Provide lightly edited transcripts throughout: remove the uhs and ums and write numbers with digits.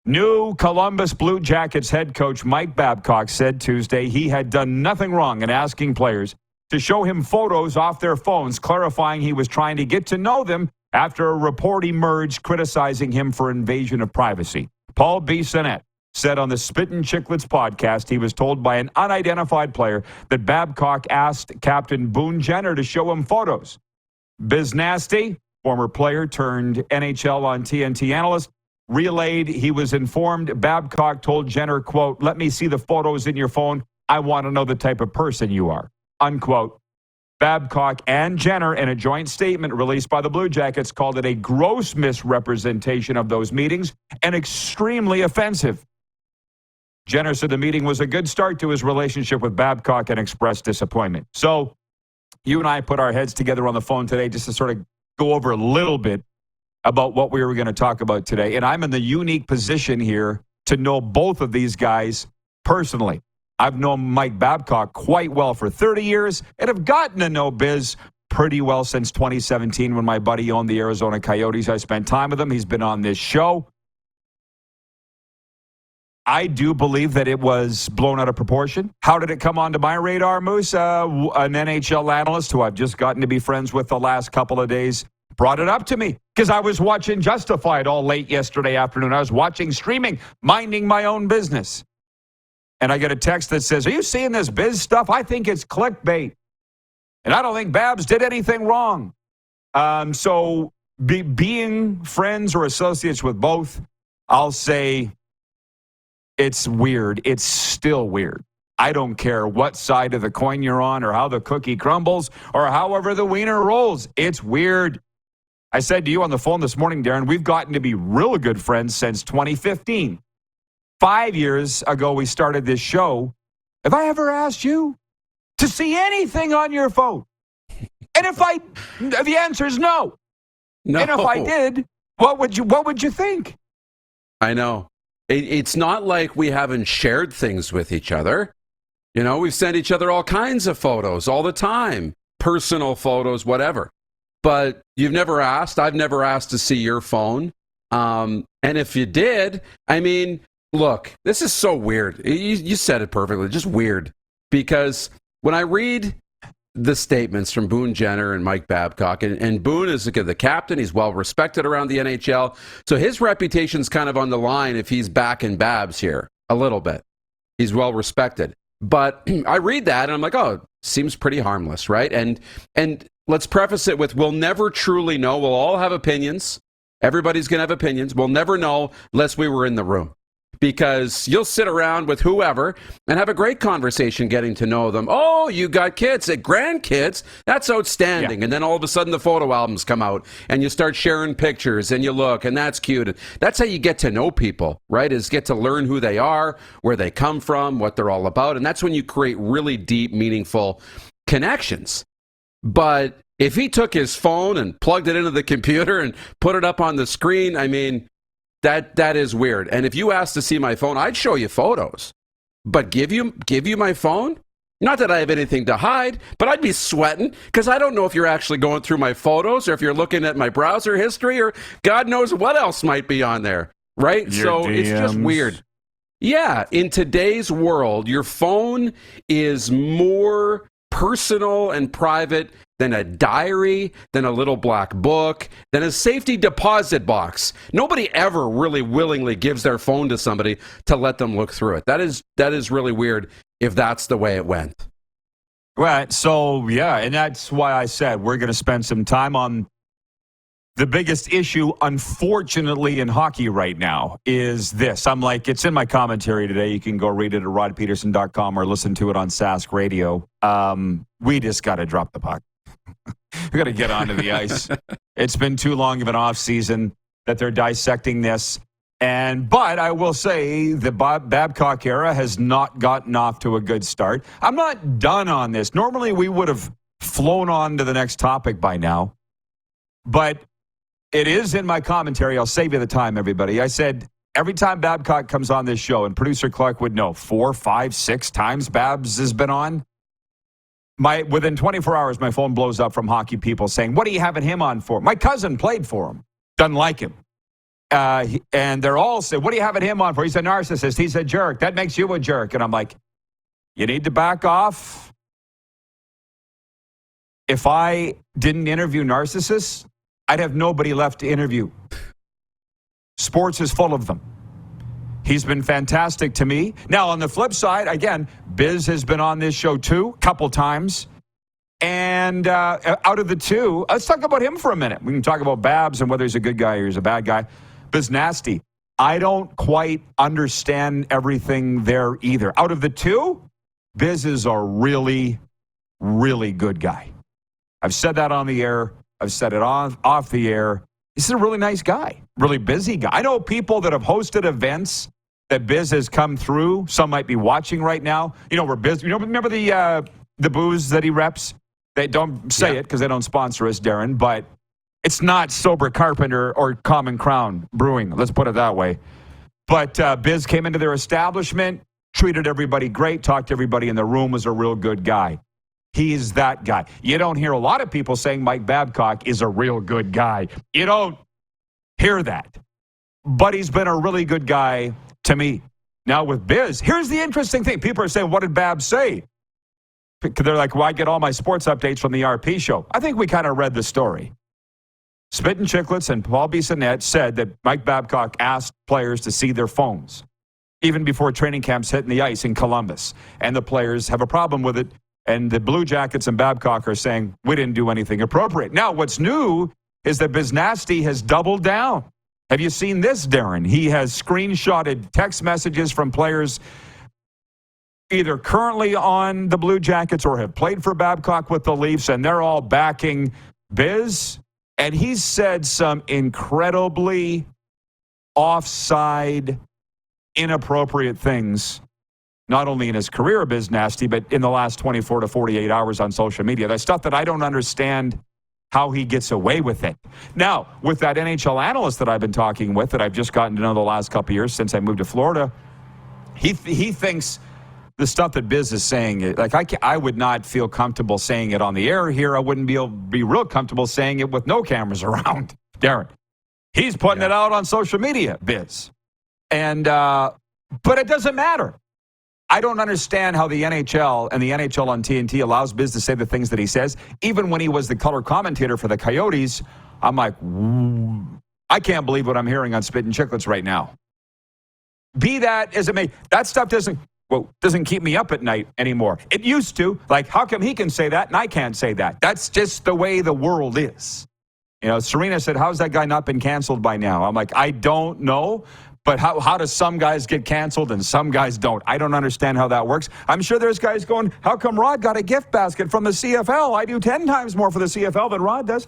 New Columbus Blue Jackets head coach Mike Babcock said Tuesday he had done nothing wrong in asking players to show him photos off their phones, clarifying he was trying to get to know them after a report emerged criticizing him for invasion of privacy. Paul Bissonnette said on the Spittin' Chicklets podcast he was told by an unidentified player that Babcock asked Captain Boone Jenner to show him photos. Biz Nasty, former player turned NHL on TNT analyst, relayed he was informed Babcock told Jenner, quote, "Let me see the photos in your phone. I want to know the type of person you are," unquote. Babcock and Jenner, in a joint statement released by the Blue Jackets, called it a gross misrepresentation of those meetings and extremely offensive. Jenner said the meeting was a good start to his relationship with Babcock and expressed disappointment. So you and I put our heads together on the phone today just to sort of go over a little bit about what we were going to talk about today. And I'm in the unique position here to know both of these guys personally. I've known Mike Babcock quite well for 30 years and have gotten to know Biz pretty well since 2017 when my buddy owned the Arizona Coyotes. I spent time with him. He's been on this show. I do believe that it was blown out of proportion. How did it come onto my radar, Moose? An NHL analyst who I've just gotten to be friends with the last couple of days brought it up to me because I was watching Justified all late yesterday afternoon. I was watching streaming, minding my own business. And I get a text that says, "Are you seeing this Biz stuff? I think it's clickbait. And I don't think Babs did anything wrong." Being friends or associates with both, I'll say it's weird. It's still weird. I don't care what side of the coin you're on or how the cookie crumbles or however the wiener rolls. It's weird. I said to you on the phone this morning, Darren, we've gotten to be real good friends since 2015. 5 years ago, we started this show. Have I ever asked you to see anything on your phone? And the answer is no. No. And if I did, what would you think? I know. It's not like we haven't shared things with each other. You know, we've sent each other all kinds of photos all the time, personal photos, whatever. But you've never asked. I've never asked to see your phone. And if you did, I mean, look, this is so weird. You said it perfectly, just weird. Because when I read the statements from Boone Jenner and Mike Babcock, and Boone is the captain, he's well respected around the NHL, so his reputation's kind of on the line if he's backing Babs here, a little bit. He's well respected. But I read that and I'm like, oh, seems pretty harmless, right? And let's preface it with, we'll never truly know. We'll all have opinions. Everybody's going to have opinions. We'll never know unless we were in the room. Because you'll sit around with whoever and have a great conversation getting to know them. Oh, you got kids, grandkids. That's outstanding. Yeah. And then all of a sudden the photo albums come out and you start sharing pictures and you look and that's cute. That's how you get to know people, right? Is get to learn who they are, where they come from, what they're all about. And that's when you create really deep, meaningful connections. But if he took his phone and plugged it into the computer and put it up on the screen, I mean, that is weird. And if you asked to see my phone, I'd show you photos. But give you my phone? Not that I have anything to hide, but I'd be sweating because I don't know if you're actually going through my photos or if you're looking at my browser history or God knows what else might be on there, right? So it's just weird. Yeah, in today's world, your phone is more personal and private than a diary, than a little black book, than a safety deposit box. Nobody ever really willingly gives their phone to somebody to let them look through it. That is really weird if that's the way it went. Right. So, yeah, and that's why I said we're going to spend some time on the biggest issue, unfortunately, in hockey right now is this. I'm like, it's in my commentary today. You can go read it at rodpedersen.com or listen to it on Sask Radio. We just got to drop the puck. We got to get onto the ice. It's been too long of an off season that they're dissecting this. But I will say the Babcock era has not gotten off to a good start. I'm not done on this. Normally we would have flown on to the next topic by now. But it is in my commentary. I'll save you the time, everybody. I said every time Babcock comes on this show, and producer Clark would know 4, 5, 6 times Babs has been on, within 24 hours, my phone blows up from hockey people saying, "What are you having him on for?" My cousin played for him. Doesn't like him. and they're all saying, what do you having him on for? He's a narcissist. He's a jerk. That makes you a jerk. And I'm like, you need to back off. If I didn't interview narcissists, I'd have nobody left to interview. Sports is full of them. He's been fantastic to me. Now, on the flip side, again, Biz has been on this show too, a couple times. And out of the two, let's talk about him for a minute. We can talk about Babs and whether he's a good guy or he's a bad guy. Biz Nasty, I don't quite understand everything there either. Out of the two, Biz is a really, really good guy. I've said that on the air. I've said it off the air. This is a really nice guy, really busy guy. I know people that have hosted events that Biz has come through. Some might be watching right now. You know, where Biz, remember the booze that he reps? They don't say it because they don't sponsor us, Darren, but it's not Sober Carpenter or Common Crown Brewing. Let's put it that way. But Biz came into their establishment, treated everybody great, talked to everybody in the room, was a real good guy. He's that guy. You don't hear a lot of people saying Mike Babcock is a real good guy. You don't hear that. But he's been a really good guy to me. Now with Biz, here's the interesting thing. People are saying, what did Babs say? They're like, well, I get all my sports updates from the RP show. I think we kind of read the story. Spittin' Chicklets and Paul Bissonnette said that Mike Babcock asked players to see their phones, even before training camps hitting the ice in Columbus. And the players have a problem with it. And the Blue Jackets and Babcock are saying, we didn't do anything appropriate. Now, what's new is that Biz Nasty has doubled down. Have you seen this, Darren? He has screenshotted text messages from players either currently on the Blue Jackets or have played for Babcock with the Leafs, and they're all backing Biz. And he's said some incredibly offside, inappropriate things, not only in his career, Biz Nasty, but in the last 24 to 48 hours on social media. That's stuff that I don't understand how he gets away with it. Now, with that NHL analyst that I've been talking with, that I've just gotten to know the last couple of years since I moved to Florida, he thinks the stuff that Biz is saying, like I would not feel comfortable saying it on the air here. I wouldn't be real comfortable saying it with no cameras around. Darren, he's putting it out on social media, Biz. And, but it doesn't matter. I don't understand how the NHL and the NHL on TNT allows Biz to say the things that he says. Even when he was the color commentator for the Coyotes, I'm like, I can't believe what I'm hearing on Spittin' Chicklets right now. Be that as it may, that stuff doesn't keep me up at night anymore. It used to. Like, how come he can say that and I can't say that? That's just the way the world is. You know, Serena said, how's that guy not been canceled by now? I'm like, I don't know. But how do some guys get canceled and some guys don't? I don't understand how that works. I'm sure there's guys going, how come Rod got a gift basket from the CFL? I do 10 times more for the CFL than Rod does.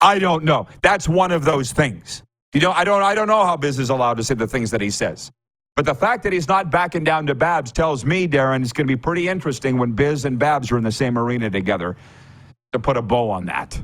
I don't know. That's one of those things. You know, I don't know how Biz is allowed to say the things that he says. But the fact that he's not backing down to Babs tells me, Darren, it's going to be pretty interesting when Biz and Babs are in the same arena together to put a bow on that.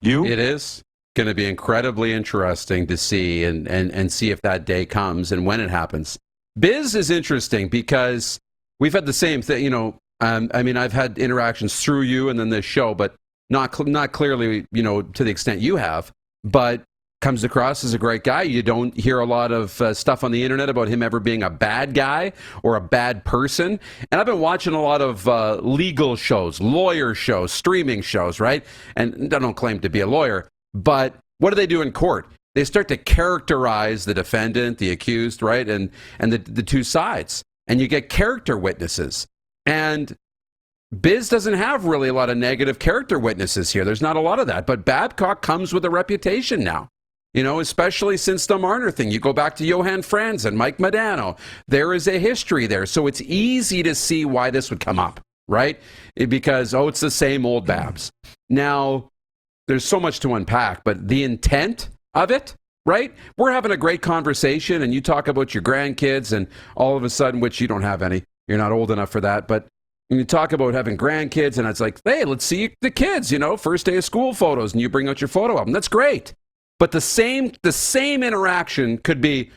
You? It is going to be incredibly interesting to see and see if that day comes and when it happens. Biz is interesting because we've had the same thing, you know, I mean, I've had interactions through you and then this show, but not clearly, you know, to the extent you have, but comes across as a great guy. You don't hear a lot of stuff on the internet about him ever being a bad guy or a bad person. And I've been watching a lot of legal shows, lawyer shows, streaming shows, right? And I don't claim to be a lawyer, but what do they do in court? They start to characterize the defendant, the accused, right? And the two sides. And you get character witnesses. And Biz doesn't have really a lot of negative character witnesses here. There's not a lot of that. But Babcock comes with a reputation now. You know, especially since the Marner thing. You go back to Johan Franz and Mike Modano. There is a history there. So it's easy to see why this would come up, right? Because, it's the same old Babs. Now, there's so much to unpack, but the intent of it, right? We're having a great conversation, and you talk about your grandkids, and all of a sudden, which you don't have any, you're not old enough for that, but when you talk about having grandkids, and it's like, hey, let's see the kids, you know, first day of school photos, and you bring out your photo album. That's great. But the same interaction could be,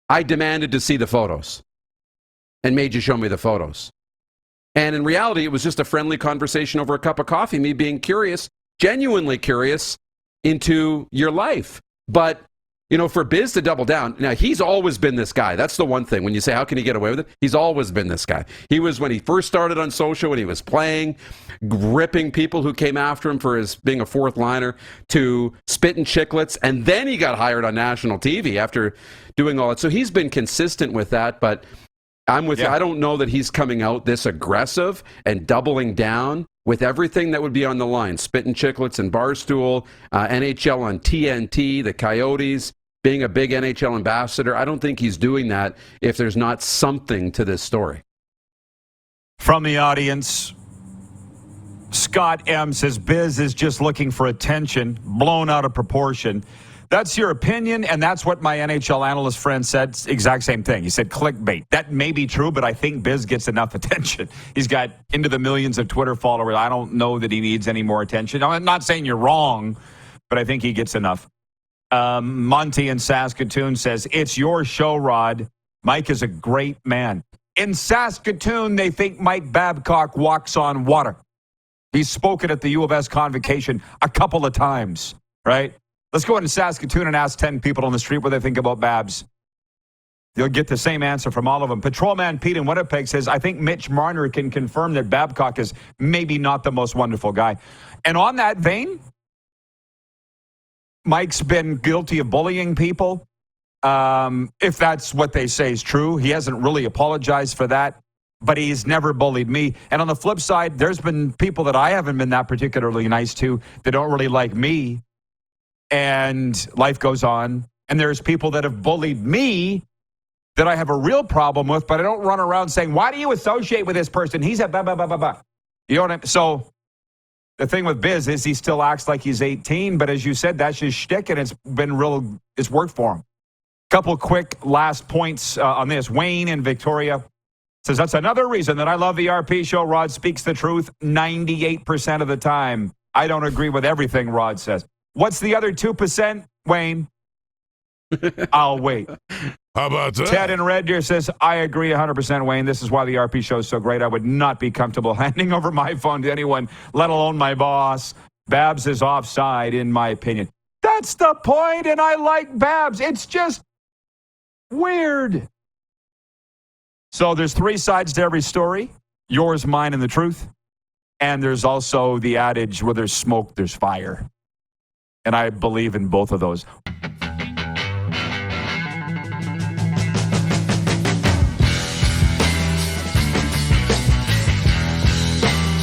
I demanded to see the photos and made you show me the photos. And in reality, it was just a friendly conversation over a cup of coffee, me being curious, genuinely curious into your life. But for Biz to double down, now he's always been this guy. That's the one thing. When you say, how can he get away with it? He's always been this guy. He was, when he first started on social, when he was playing, ripping people who came after him for his being a fourth liner, to spitting chiclets, and then he got hired on national TV after doing all that. So he's been consistent with that, but I'm with you. I don't know that he's coming out this aggressive and doubling down with everything that would be on the line. Spitting chiclets and Barstool, NHL on TNT, the Coyotes, being a big NHL ambassador. I don't think he's doing that if there's not something to this story. From the audience, Scott M. says, Biz is just looking for attention, blown out of proportion. That's your opinion, and that's what my NHL analyst friend said. Exact same thing. He said clickbait. That may be true, but I think Biz gets enough attention. He's got into the millions of Twitter followers. I don't know that he needs any more attention. I'm not saying you're wrong, but I think he gets enough. Monty in Saskatoon says, it's your show, Rod. Mike is a great man. In Saskatoon, they think Mike Babcock walks on water. He's spoken at the U of S convocation a couple of times, right? Let's go into Saskatoon and ask 10 people on the street what they think about Babs. You'll get the same answer from all of them. Patrolman Pete in Winnipeg says, I think Mitch Marner can confirm that Babcock is maybe not the most wonderful guy. And on that vein, Mike's been guilty of bullying people. If that's what they say is true, he hasn't really apologized for that, but he's never bullied me. And on the flip side, there's been people that I haven't been that particularly nice to that don't really like me. And life goes on. And there's people that have bullied me that I have a real problem with, but I don't run around saying, why do you associate with this person? He's a blah, blah, blah, blah, blah. You know what I mean? So the thing with Biz is he still acts like he's 18, but as you said, that's his shtick, and it's worked for him. Couple quick last points on this. Wayne in Victoria says, that's another reason that I love the RP show. Rod speaks the truth 98% of the time. I don't agree with everything Rod says. What's the other 2%, Wayne? I'll wait. How about that? Ted in Red Deer says, I agree 100%, Wayne. This is why the RP show is so great. I would not be comfortable handing over my phone to anyone, let alone my boss. Babs is offside, in my opinion. That's the point, and I like Babs. It's just weird. So there's three sides to every story. Yours, mine, and the truth. And there's also the adage, where there's smoke, there's fire. And I believe in both of those.